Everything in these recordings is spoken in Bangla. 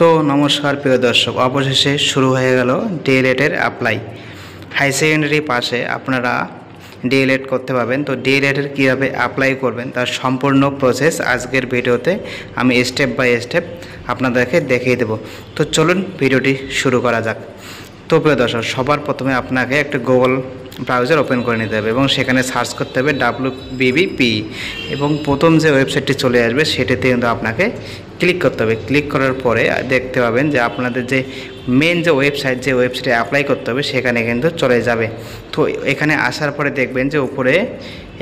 তো নমস্কার প্রিয় দর্শক, অবশেষে শুরু হয়ে গেল ডিএলএডের অ্যাপ্লাই। হাই সেকেন্ডারি পাশে আপনারা ডিএলএড করতে পারবেন। তো ডিএলএডের কীভাবে অ্যাপ্লাই করবেন তার সম্পূর্ণ প্রসেস আজকের ভিডিওতে আমি স্টেপ বাই স্টেপ আপনাদেরকে দেখিয়ে দেব। তো চলুন ভিডিওটি শুরু করা যাক। তো প্রিয় দর্শক, সবার প্রথমে আপনাকে একটা গুগল ব্রাউজার ওপেন করে নিতে হবে এবং সেখানে সার্চ করতে হবে WBBP এবং প্রথম যে ওয়েবসাইটটি চলে আসবে সেটিতে কিন্তু আপনাকে ক্লিক করতে হবে। ক্লিক করার পরে দেখতে পাবেন যে আপনাদের যে মেন যে ওয়েবসাইটে অ্যাপ্লাই করতে হবে সেখানে কিন্তু চলে যাবে। তো এখানে আসার পরে দেখবেন যে উপরে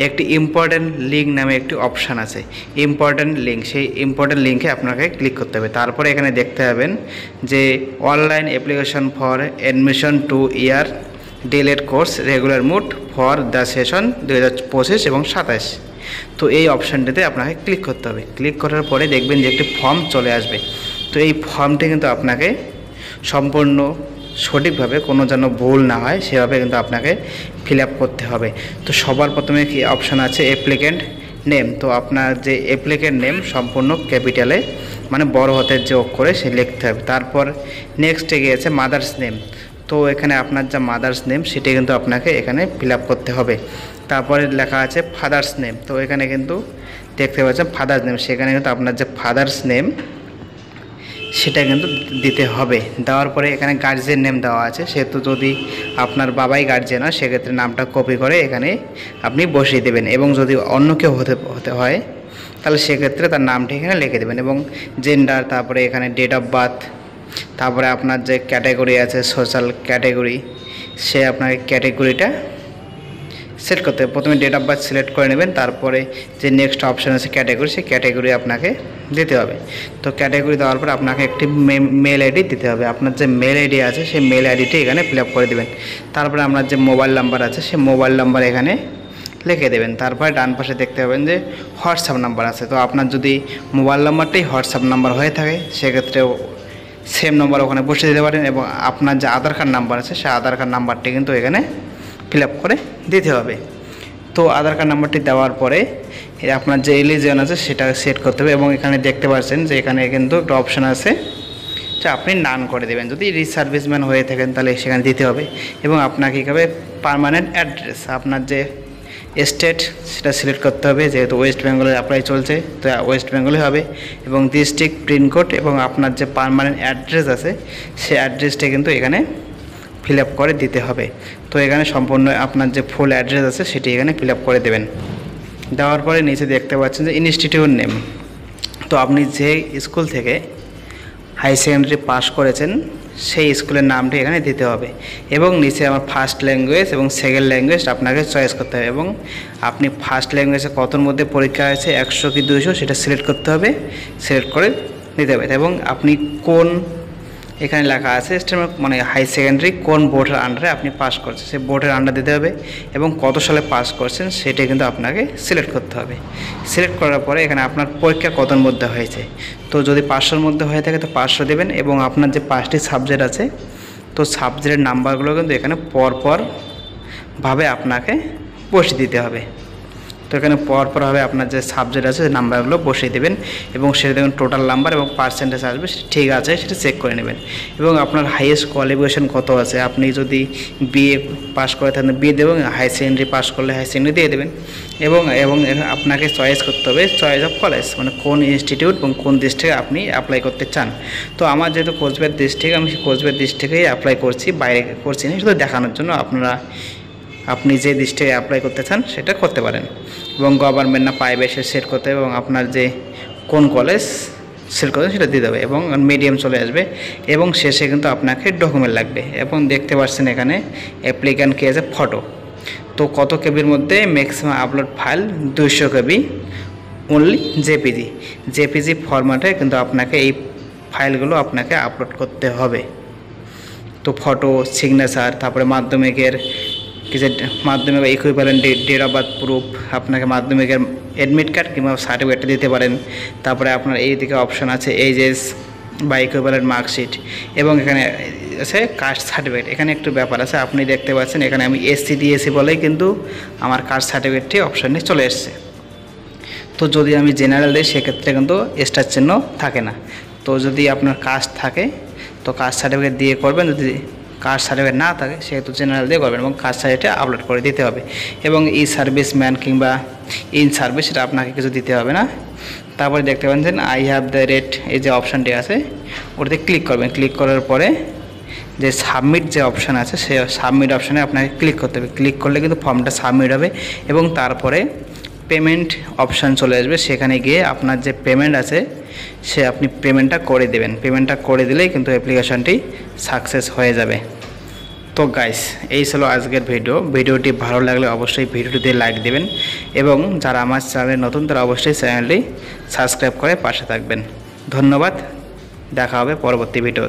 একটি ইম্পর্ট্যান্ট লিঙ্ক নামে একটি অপশান আছে, ইম্পর্ট্যান্ট লিঙ্ক। সেই ইম্পর্ট্যান্ট লিঙ্কে আপনাকে ক্লিক করতে হবে। তারপরে এখানে দেখতে পাবেন যে online application for admission two year D El Ed course regular mode for the session 2025 এবং 27। তো এই অপশানটিতে আপনাকে ক্লিক করতে হবে। ক্লিক করার পরে দেখবেন যে একটি ফর্ম চলে আসবে। তো এই ফর্মটি কিন্তু আপনাকে সম্পূর্ণ সঠিকভাবে, কোনো যেন ভুল না হয় সেভাবে কিন্তু আপনাকে ফিল আপ করতে হবে। তো সবার প্রথমে কি অপশান আছে অ্যাপ্লিক্যান্ট নেম। তো আপনার যে অ্যাপ্লিক্যান্ট নেম সম্পূর্ণ ক্যাপিটালে মানে বড় হাতের যে অক্ষরে সে লিখতে হবে। তারপর নেক্সটে গিয়েছে মাদার্স নেম। তো এখানে আপনার যা মাদার্স নেম সেটা কিন্তু আপনাকে এখানে ফিল আপ করতে হবে। তারপরে লেখা আছে ফাদার্স নেম। তো এখানে কিন্তু দেখতে পাচ্ছেন ফাদার্স নেম, সেখানে কিন্তু আপনার যে ফাদার্স নেম সেটা কিন্তু দিতে হবে। দেওয়ার পরে এখানে গার্জিয়ান নেম দেওয়া আছে, সেহেতু যদি আপনার বাবাই গার্জিয়ান হয় সেক্ষেত্রে নামটা কপি করে এখানে আপনি বসিয়ে দেবেন। এবং যদি অন্য কেউ হতে হয় তাহলে সেক্ষেত্রে তার নামটি এখানে লিখে দেবেন। এবং জেন্ডার, তারপরে এখানে ডেট অফ বার্থ, তারপরে আপনার যে ক্যাটাগরি আছে সোশ্যাল ক্যাটাগরি, সে আপনাকে ক্যাটাগরিটা সিলেক্ট করতে হবে। প্রথমে ডেট অফ বার্থ সিলেক্ট করে নেবেন, তারপরে যে নেক্সট অপশান আছে ক্যাটাগরি, সেই ক্যাটাগরি আপনাকে দিতে হবে। তো ক্যাটাগরি দেওয়ার পর আপনাকে একটি মেল আইডি দিতে হবে। আপনার যে মেল আইডি আছে সেই মেল আইডিটি এখানে ফিল আপ করে দেবেন। তারপরে আপনার যে মোবাইল নাম্বার আছে সেই মোবাইল নাম্বার এখানে লিখে দেবেন। তারপরে ডান পাশে দেখতে পাবেন যে হোয়াটসঅ্যাপ নাম্বার আছে। তো আপনার যদি মোবাইল নাম্বারটাই হোয়াটসঅ্যাপ নাম্বার হয়ে থাকে সেক্ষেত্রেও সেম নম্বর ওখানে বসে দিতে পারেন। এবং আপনার যে আধার কার্ড নাম্বার আছে সেই আধার কার্ড নাম্বারটি কিন্তু এখানে ফিল আপ করে দিতে হবে। তো আধার কার্ড নাম্বারটি দেওয়ার পরে আপনার যে এলিজিবল আছে সেটা সেট করতে হবে। এবং এখানে দেখতে পাচ্ছেন যে এখানে কিন্তু একটা অপশান আছে যে আপনি নান করে দেবেন। যদি রিসার্ভিসম্যান হয়ে থাকেন তাহলে সেখানে দিতে হবে। এবং আপনাকে কী হবে পার্মানেন্ট অ্যাড্রেস, আপনার যে স্টেট সেটা সিলেক্ট করতে হবে, যেহেতু ওয়েস্ট বেঙ্গলের অ্যাপ্লাই চলছে তো ওয়েস্ট বেঙ্গলে হবে। এবং ডিস্ট্রিক্ট পিনকোড এবং আপনার যে পার্মানেন্ট অ্যাড্রেস আছে সেই অ্যাড্রেসটা কিন্তু এখানে ফিল আপ করে দিতে হবে। তো এখানে সম্পূর্ণ আপনার যে ফুল অ্যাড্রেস আছে সেটি এখানে ফিল আপ করে দেবেন। দেওয়ার পরে নিচে দেখতে পাচ্ছেন যে ইনস্টিটিউট নেম। তো আপনি যে স্কুল থেকে হাই সেকেন্ডারি পাস করেছেন সেই স্কুলের নামটি এখানে দিতে হবে। এবং নিচে আমার ফার্স্ট ল্যাঙ্গুয়েজ এবং সেকেন্ড ল্যাঙ্গুয়েজ আপনাকে চয়েস করতে হবে। এবং আপনি ফার্স্ট ল্যাঙ্গুয়েজে কতর মধ্যে পরীক্ষা আছে 100 কি 200 সেটা সিলেক্ট করতে হবে, সিলেক্ট করে দিতে হবে। এবং আপনি কোন এখানে লেখা আছে মানে হাই সেকেন্ডারি কোন বোর্ডের আন্ডারে আপনি পাস করছেন সেই বোর্ডের আন্ডার দিতে হবে। এবং কত সালে পাস করছেন সেটা কিন্তু আপনাকে সিলেক্ট করতে হবে। সিলেক্ট করার পরে এখানে আপনার পরীক্ষা কতর মধ্যে হয়েছে। তো যদি 500-র মধ্যে হয়ে থাকে তো 500 দেবেন। এবং আপনার যে 5টি সাবজেক্ট আছে তো সাবজেক্টের নাম্বারগুলো কিন্তু এখানে পরপরভাবে আপনাকে বসিয়ে দিতে হবে। তো এখানে পরপরভাবে আপনার যে সাবজেক্ট আছে সেই নাম্বারগুলো বসিয়ে দেবেন। এবং সেটা দেখুন টোটাল নাম্বার এবং পার্সেন্টেজ আসবে সেটা ঠিক আছে সেটা চেক করে নেবেন। এবং আপনার হাইয়েস্ট কোয়ালিফিকেশন কত আছে, আপনি যদি বিএ পাস করে থাকেন বিএ দেবেন, হাই সেকেন্ডারি পাস করলে হাই সেকেন্ডারি দিয়ে দেবেন। এবং আপনাকে চয়েস করতে হবে চয়েস অফ কলেজ, মানে কোন ইনস্টিটিউট এবং কোন ডিস্ট্রিক্টে আপনি অ্যাপ্লাই করতে চান। তো আমার যেহেতু কোচবিহার ডিস্ট্রিক্ট, আমি কোচবিহার ডিস্ট্রিক্টেই অ্যাপ্লাই করছি, বাইরে করছি না, শুধু দেখানোর জন্য। আপনি যে ডিস্ট্রিক্টে অ্যাপ্লাই করতে চান সেটা করতে পারেন। এবং গভর্নমেন্ট না প্রাইভেট সে সেট করতে হবে। এবং আপনার যে কোন কলেজ সিলেক্ট করতে সেটা দিতে হবে। এবং মিডিয়াম চলে আসবে। এবং শেষে কিন্তু আপনাকে ডকুমেন্ট লাগবে। এবং দেখতে পাচ্ছেন এখানে অ্যাপ্লিক্যান্ট কে আছে ফটো। তো কত কেবির মধ্যে ম্যাক্সিমাম আপলোড ফাইল 200 কেবি অনলি জেপিজি ফরম্যাটে কিন্তু আপনাকে এই ফাইলগুলো আপনাকে আপলোড করতে হবে। তো ফটো, সিগনেচার, তারপরে মাধ্যমিকের Madhyamik equivalent date of birth proof, আপনাকে মাধ্যমিকের অ্যাডমিট কার্ড কিংবা সার্টিফিকেটটা দিতে পারেন। তারপরে আপনার এই দিকে অপশান আছে এইচএস বা ইকুইভ্যালেন্ট মার্কশিট। এবং এখানে আছে কাস্ট সার্টিফিকেট। এখানে একটু ব্যাপার আছে, আপনি দেখতে পাচ্ছেন এখানে আমি এসসি দিয়েছি বলেই কিন্তু আমার কাস্ট সার্টিফিকেটটি অপশানে চলে এসছে। তো যদি আমি জেনারেল দিই সেক্ষেত্রে কিন্তু স্টার চিহ্ন থাকে না। তো যদি আপনার কাস্ট থাকে তো কাস্ট সার্টিফিকেট দিয়ে করবেন, যদি কাস্ট সার্টিফিকেট না থাকে সেহেতু জেনারেল দিয়ে করবেন এবং কাস্ট সার্টিফিকেট আপলোড করে দিতে হবে। এবং ই সার্ভিসম্যান কিংবা ইন সার্ভিস সেটা আপনাকে কিছু দিতে হবে না। তারপরে দেখতে পাচ্ছেন আই হ্যাভ দ্য রেট এই যে অপশানটি আছে ওটাতে ক্লিক করবেন। ক্লিক করার পরে যে সাবমিট যে অপশান আছে সেই সাবমিট অপশানে আপনাকে ক্লিক করতে হবে। ক্লিক করলে কিন্তু ফর্মটা সাবমিট হবে এবং তারপরে পেমেন্ট অপশান চলে আসবে। সেখানে গিয়ে আপনার যে পেমেন্ট আছে সে আপনি পেমেন্টটা করে দেবেন। পেমেন্টটা করে দিলেই কিন্তু অ্যাপ্লিকেশনটি সাকসেস হয়ে যাবে। তো গাইস এই ছিল আজকের ভিডিওটি ভালো লাগলে অবশ্যই ভিডিওটিতে লাইক দেবেন এবং যারা আমার চ্যানেলে নতুন তারা অবশ্যই চ্যানেলটি সাবস্ক্রাইব করে পাশে থাকবেন। ধন্যবাদ, দেখা হবে পরবর্তী ভিডিও।